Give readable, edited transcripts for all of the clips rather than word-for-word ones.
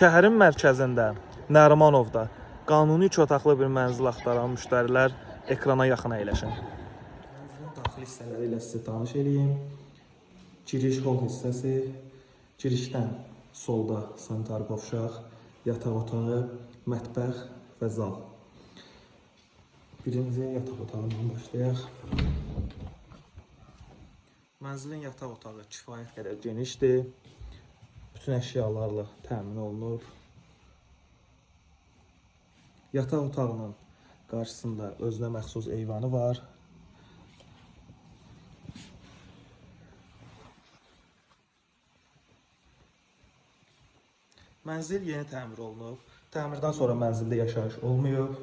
Şəhərin mərkəzində, Nərimanovda qanuni 3 otaqlı bir mənzil axtaran müştərilər ekrana yaxın əyləşin. Mənzilin daxili hissələri ilə sizə tanış edeyim. Giriş hol hissəsi, girişdən solda sanitar qovşaq, yataq otağı, mətbəx və zal. Birinci yataq otağından başlayaq. Mənzilin yataq otağı kifayət qədər genişdir. Bütün əşyalarla təmin olunub. Yataq otağının qarşısında özünə məxsus eyvanı var. Mənzil yeni təmir olunub. Təmirdən sonra mənzildə yaşayış olmayıb.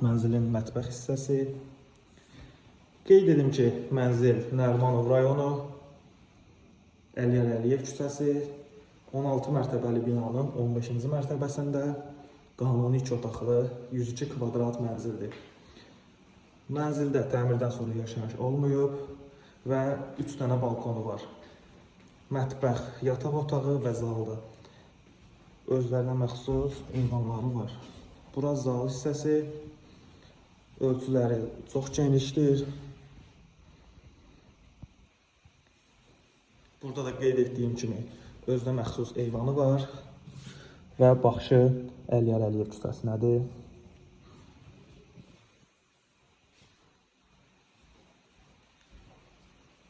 Mənzilin mətbəx hissəsi. Qeyd edim ki, mənzil Nərimanov rayonu, Əliyar Əliyev küçəsi, 16 mərtəbəli binanın 15-ci mərtəbəsində qanuni 2 otaqlı 102 kvadrat mənzildir. Mənzildə təmirdən sonra yaşayış olmayıb və 3 dənə balkonu var. Mətbəx, yataq otağı və zalda özlərinə məxsus eyvanları var. Bura zal hissəsi, ölçüləri çox genişdir. Burada da qeyd etdiyim kimi özünə məxsus eyvanı var və baxışı Əliyar Əliyev küçəsinədir.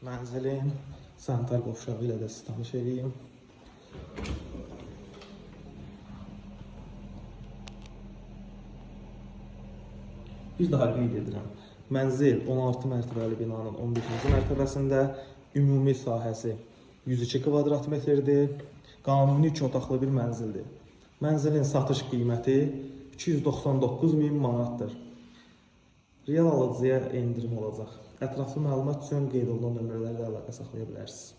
Mənzilin sanitar qovşağı ilə də sizi tanış edeyim. Bir daha qeyd edirəm. Mənzil 16 mərtəbəli binanın 15-ci mərtəbəsində, ümumi sahəsi 102 kvadrat metrdir. Qanuni 2 otaqlı bir mənzildir. Mənzilin satış qiyməti 299.000 manatdır. Real alıcıya endirim olacaq. Ətraflı məlumat üçün qeyd olunan nömrələrlə əlaqə saxlaya bilərsiniz.